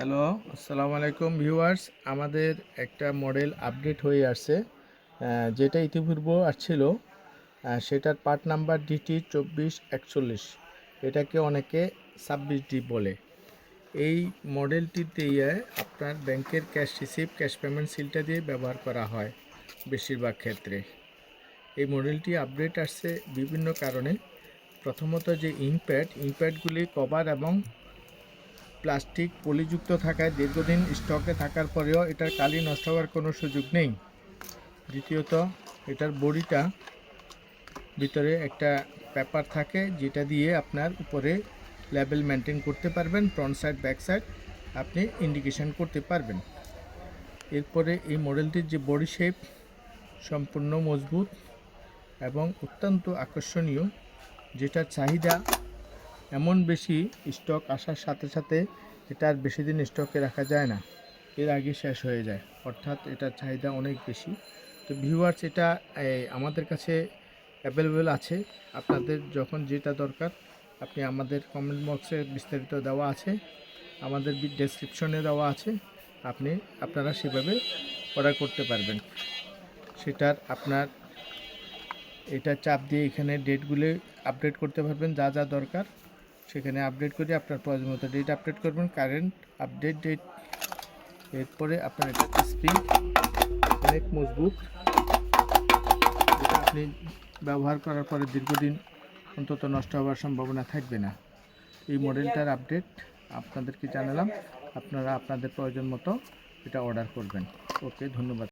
Hello, আসসালামু আলাইকুম viewers. আমাদের একটা মডেল আপডেট হয়ে আসছে, যেটা ইতিপূর্বে আসছিল। সেটার পার্ট নাম্বার DT2441। এটাকে অনেকে 26D বলে। এই মডেলটিতে আপনার ব্যাংকের ক্যাশ রিসিপ্ট, ক্যাশ পেমেন্ট সিলটা দিয়ে ব্যবহার করা হয় বেশিরভাগ ক্ষেত্রে। এই মডেলটি আপডেট আসছে বিভিন্ন কারণে। প্রথমত যে ইঙ্কপ্যাডগুলি কভার এবং প্লাস্টিক পলিযুক্ত থাকায় দীর্ঘদিন স্টকে থাকার পরেও এটার কালি নষ্ট হওয়ার কোনো সুযোগ নেই। দ্বিতীয়ত, এটার বডিটা ভিতরে একটা পেপার থাকে, যেটা দিয়ে আপনার উপরে লেভেল মেনটেন করতে পারবেন। ফ্রন্ট সাইড, ব্যাক সাইড আপনি ইন্ডিকেশন করতে পারবেন। এরপরে এই মডেলটির যে বডি শেপ সম্পূর্ণ মজবুত এবং অত্যন্ত আকর্ষণীয়, যেটার চাহিদা এমন বেশি, স্টক আসার সাথে সাথে এটা আর বেশি দিন স্টকে রাখা যায় না, এর আগে শেষ হয়ে যায়। অর্থাৎ এটার চাহিদা অনেক বেশি। তো ভিউয়ার্স, এটা আমাদের কাছে অ্যাভেলেবেল আছে। আপনাদের যখন যেটা দরকার আপনি আমাদের কমেন্ট বক্সে বিস্তারিত দেওয়া আছে, আমাদের ডেসক্রিপশনে দেওয়া আছে, আপনারা সেভাবে অর্ডার করতে পারবেন। সেটার আপনার এটা চাপ দিয়ে এখানে ডেটগুলো আপডেট করতে পারবেন, যা যা দরকার সেখানে আপডেট করে আপনার প্রয়োজন মতো ডেট আপডেট করবেন, কারেন্ট আপডেট ডেট। এরপরে আপনার এটা স্প্রিং অনেক মজবুত, যেটা আপনি ব্যবহার করার পরে দীর্ঘদিন অন্তত নষ্ট হওয়ার সম্ভাবনা থাকবে না। এই মডেলটার আপডেট আপনাদেরকে জানালাম, আপনারা আপনাদের প্রয়োজন মতো এটা অর্ডার করবেন। ওকে, ধন্যবাদ।